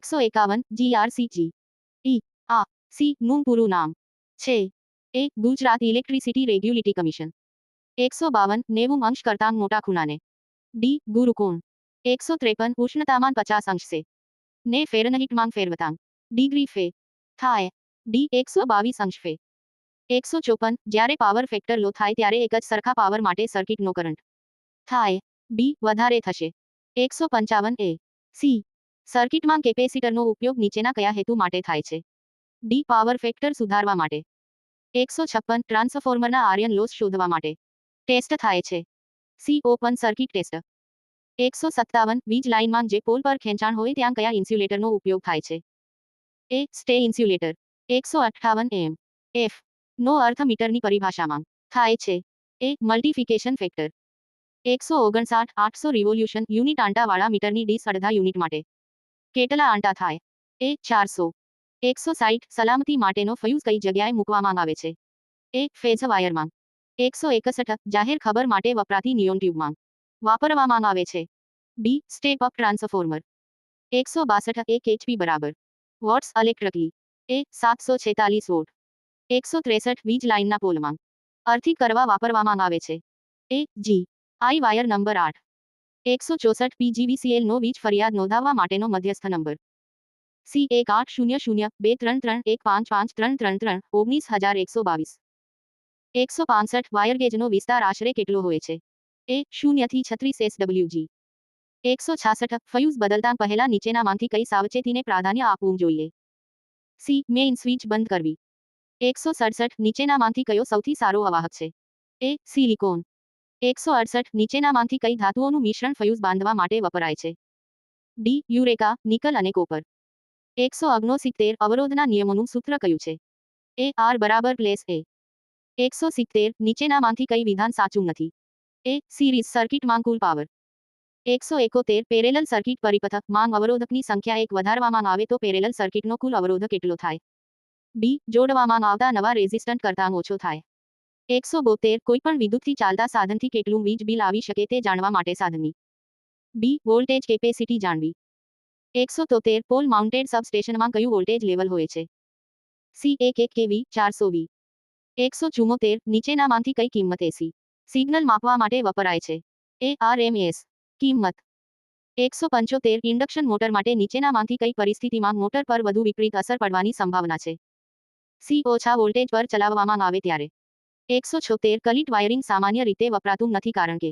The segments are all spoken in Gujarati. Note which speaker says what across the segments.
Speaker 1: 151 GRCG ઈ આ સી નું પૂરું નામ છે એ ગુજરાત ઇલેક્ટ્રિસિટી રેગ્યુલેટરી કમિશન 152 90 અંશ કરતાં મોટા ખૂણાને ડી ગુરુકોણ 153 ઉષ્ણતામાન 50 અંશ છે ને ફેરનહીટમાં ફેરવતાંગ ડિગ્રી ફે થાય ડી 122 અંશ ફે 154 જ્યારે પાવર ફેક્ટર લો થાય ત્યારે એક જ સરખા પાવર માટે સર્કિટનો કરંટ થાય બી વધારે થશે 155 એ સી સર્કિટમાં કેપેસિટરનો ઉપયોગ નીચેના કયા હેતુ માટે થાય છે ડી પાવર ફેક્ટર સુધારવા માટે 156 ટ્રાન્સફોર્મરના આયર્ન લોસ શોધવા માટે ટેસ્ટ થાય છે સી ઓપન સર્કિટ ટેસ્ટ 157 વીજ લાઇનમાં જે પોલ પર ખેંચાણ હોય ત્યાં કયા ઇન્સ્યુલેટરનો ઉપયોગ થાય છે એ સ્ટે ઇન્સ્યુલેટર 158 એમ એફ નો અર્થ મીટરની પરિભાષામાં થાય છે એ મલ્ટિફિકેશન ફેક્ટર 159 800 રિવોલ્યુશન યુનિટ આંટાવાળા મીટરની ડીસ અડધા યુનિટ માટે કેટલા આંટા થાય એ 400 160 સલામતી માટેનો ફ્યુઝ કઈ જગ્યાએ મૂકવામાં આવે છે એ ફેઝ વાયરમાં 161 જાહેર ખબર માટે વપરાતી નિયોન ટ્યુબમાં વાપરવામાં આવે છે બી સ્ટેપ અપ ટ્રાન્સફોર્મર 162 એક એચપી બરાબર વોટ્સ ઇલેક્ટ્રિકલી એ 746 વોટ 163 વીજ લાઇનના પોલમાં અર્થી કરવા વાપરવામાં આવે છે એ જી આઈ વાયર નંબર 8 164 પીજીવીસીએલ નો વીજ ફરિયાદ નોંધાવવા માટેનો મધ્યસ્થ નંબર સી 1800 233155333 19122 165 વાયર ગેજનો વિસ્તાર આશરે કેટલો હોય છે એ 0 થી 36 એસડબ્લ્યુજી 166 ફ્યુઝ બદલતા પહેલા નીચેનામાંથી કઈ સાવચેતીને પ્રાધાન્ય આપવું જોઈએ સી મેઇન સ્વિચ બંધ કરવી 167 નીચેનામાંથી કયો સૌથી સારો અવાહક છે એ સિલિકોન 168 નીચેનામાંથી કઈ ધાતુઓનું મિશ્રણ ફ્યુઝ બાંધવા માટે વપરાય છે ડી યુરેકા નિકલ અને કોપર 169 અવરોધના નિયમોનું સૂત્ર કયું છે એ આર બરાબર પ્લેસ એ 170 નીચેનામાંથી કઈ વિધાન સાચું નથી એ સિરીઝ સર્કિટમાં કુલ પાવર 171 પેરેલલ સર્કિટ પરિપથ માંગ અવરોધકની સંખ્યા એક વધારવામાં આવે તો પેરેલલ સર્કિટનો કુલ અવરોધ કેટલો થાય બી જોડવામાં આવતા નવા રેઝિસ્ટન્ટ કરતાં ઓછો થાય 172 કોઈપણ વિદ્યુતથી ચાલતા સાધનથી કેટલું વીજ બિલ આવી શકે તે જાણવા માટે સાધનની બી વોલ્ટેજ કેપેસિટી જાણવી 173 પોલ માઉન્ટેડ સબસ્ટેશનમાં કયું વોલ્ટેજ લેવલ હોય છે સી 1 કેવી 400 વી 174 નીચેનામાંથી કઈ કિંમત એસી સિગ્નલ માપવા માટે વપરાય છે એ આરએમએસ કિંમત 175 ઇન્ડક્શન મોટર માટે નીચેનામાંથી કઈ પરિસ્થિતિમાં મોટર પર વધુ વિપરીત અસર પડવાની સંભાવના છે સી ઓછા વોલ્ટેજ પર ચલાવવામાં આવે ત્યારે 176 કલિટ વાયરિંગ સામાન્ય રીતે વપરાતું નથી કારણ કે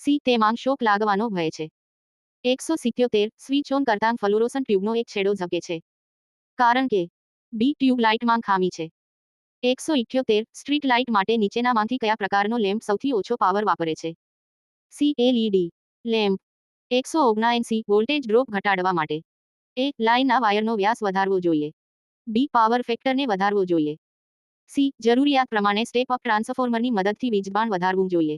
Speaker 1: સી તેમાં શોક લાગવાનો ભય છે 177 સ્વિચ ઓન કરતાં ફ્લોરોસન્ટ ટ્યુબનો એક છેડો ઝબકે છે કારણ કે બી ટ્યુબ લાઇટમાં ખામી છે 178 સ્ટ્રીટ લાઇટ માટે નીચેનામાંથી કયા પ્રકારનો લેમ્પ સૌથી ઓછો પાવર વાપરે છે C LED lamp 179 voltage drop ઘટાડવા માટે એ લાઇનના વાયરનો વ્યાસ વધારવો જોઈએ બી પાવર ફેક્ટરને વધારવો જોઈએ સી જરૂરિયાત પ્રમાણે સ્ટેપ અપ ટ્રાન્સફોર્મરની મદદથી વીજબાણ વધારવું જોઈએ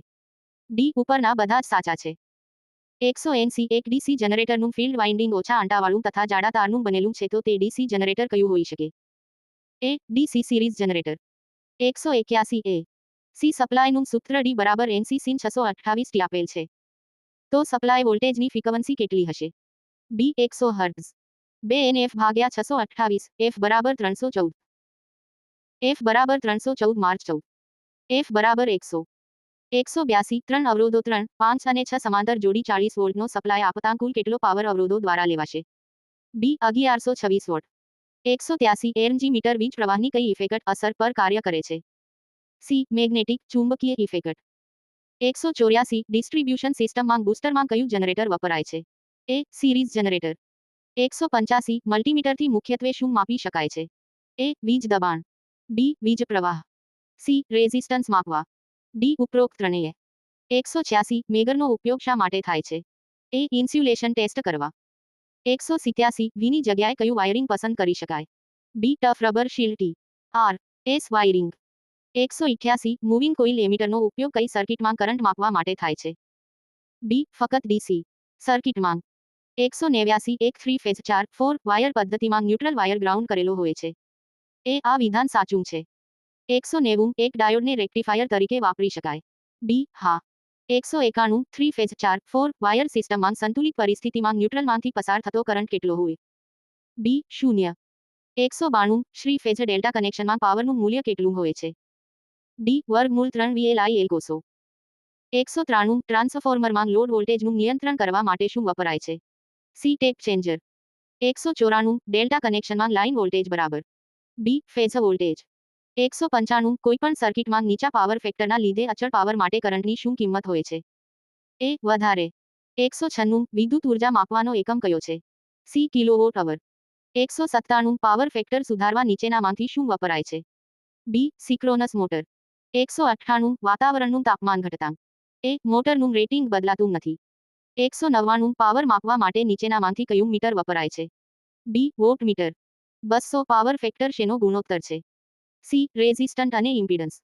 Speaker 1: ડી ઉપરના બધા જ સાચા છે 180 એક ડીસી જનરેટરનું ફિલ્ડ વાઇન્ડિંગ ઓછા આંટાવાળું તથા જાડા તારનું બનેલું છે તો તે ડીસી જનરેટર કયું હોઈ શકે એ DC series generator 181 A C સપ્લાયનું સૂત્ર ડી બરાબર એનસી સિન 628 ટી આપેલ છે તો સપ્લાય વોલ્ટેજની ફ્રીક્વન્સી કેટલી હશે બી 100 હર્ટ્ઝ 2 એનએફ ભાગ્યા 628 એફ બરાબર 314 એફ બરાબર 314 માર્ચ 14 એફ બરાબર 100 182 3 અવરોધો 3 5 અને 6 સમાંતર જોડી 40 વોલ્ટનો સપ્લાય આપતા કુલ કેટલો પાવર અવરોધો દ્વારા લેવાશે બી 1126 વોટ 183 એનજી મીટર વીજ પ્રવાહની કઈ ઇફેક્ટ અસર પર કાર્ય કરે છે સી મેગ્નેટિક ચુંબકીય ઇફેક્ટ 184 ડિસ્ટ્રીબ્યુશન સિસ્ટમમાં બૂસ્ટરમાં કયું જનરેટર વપરાય છે એ સિરીઝ જનરેટર 185 મલ્ટીમીટરથી મુખ્યત્વે શું માપી શકાય છે એ વીજ દબાણ બી વીજ પ્રવાહ સી રેઝિસ્ટન્સ માપવા ડી ઉપરોક્ત ત્રણેય 186 મેગરનો ઉપયોગ શા માટે થાય છે એ ઇન્સ્યુલેશન ટેસ્ટ કરવા 187 વીની જગ્યાએ કયું વાયરિંગ પસંદ કરી શકાય B tough rubber shield T R S wiring 188 moving coil એમીટરનો ઉપયોગ કઈ સર્કિટમાં કરંટ માપવા માટે થાય છે બી ફક્ત ડીસી સર્કિટમાં 189 એક 3 ફેઝ 4 વાયર પદ્ધતિમાં ન્યુટ્રલ વાયર ગ્રાઉન્ડ કરેલો હોય છે એ આ વિધાન સાચું છે 190 એક ડાયોડને રેક્ટિફાયર તરીકે વાપરી શકાય બી હા 191 3 ફેઝ 4 વાયર સિસ્ટમમાં સંતુલિત પરિસ્થિતિમાં ન્યુટ્રલમાંથી પસાર થતો કરંટ કેટલો હોય બી 0. 192 શ્રી ફેઝ ડેલ્ટા કનેક્શનમાં પાવરનું મૂલ્ય કેટલું હોય છે? ડી વર્ગમૂળ 3 VLIL કોસો. 193 ટ્રાન્સફોર્મરમાં લોડ વોલ્ટેજનું નિયંત્રણ કરવા માટે શું વપરાય છે? C tap changer. 194 ડેલ્ટા કનેક્શનમાં લાઇન વોલ્ટેજ બરાબર. B phase voltage. 195 કોઈપણ સર્કિટમાં નીચા પાવર ફેક્ટરના લીધે અચળ પાવર માટે કરંટની શું કિંમત હોય છે? એ વધારે. 196 વિદ્યુત ઉર્જા માપવાનો એકમ કયો છે? C kilowatt hour. 197 power factor સુધારવા નીચેનામાંથી શું વપરાય છે? બી સિક્રોનસ મોટર. 198 વાતાવરણનું તાપમાન ઘટતાંક. એ મોટરનું રેટિંગ બદલાતું નથી. 199 પાવર માપવા માટે નીચેનામાંથી કયું મીટર વપરાય છે? B watt meter. 200 power factor શેનો ગુણોત્તર છે? સી રેઝિસ્ટન્ટ અને ઇમ્પિડન્સ.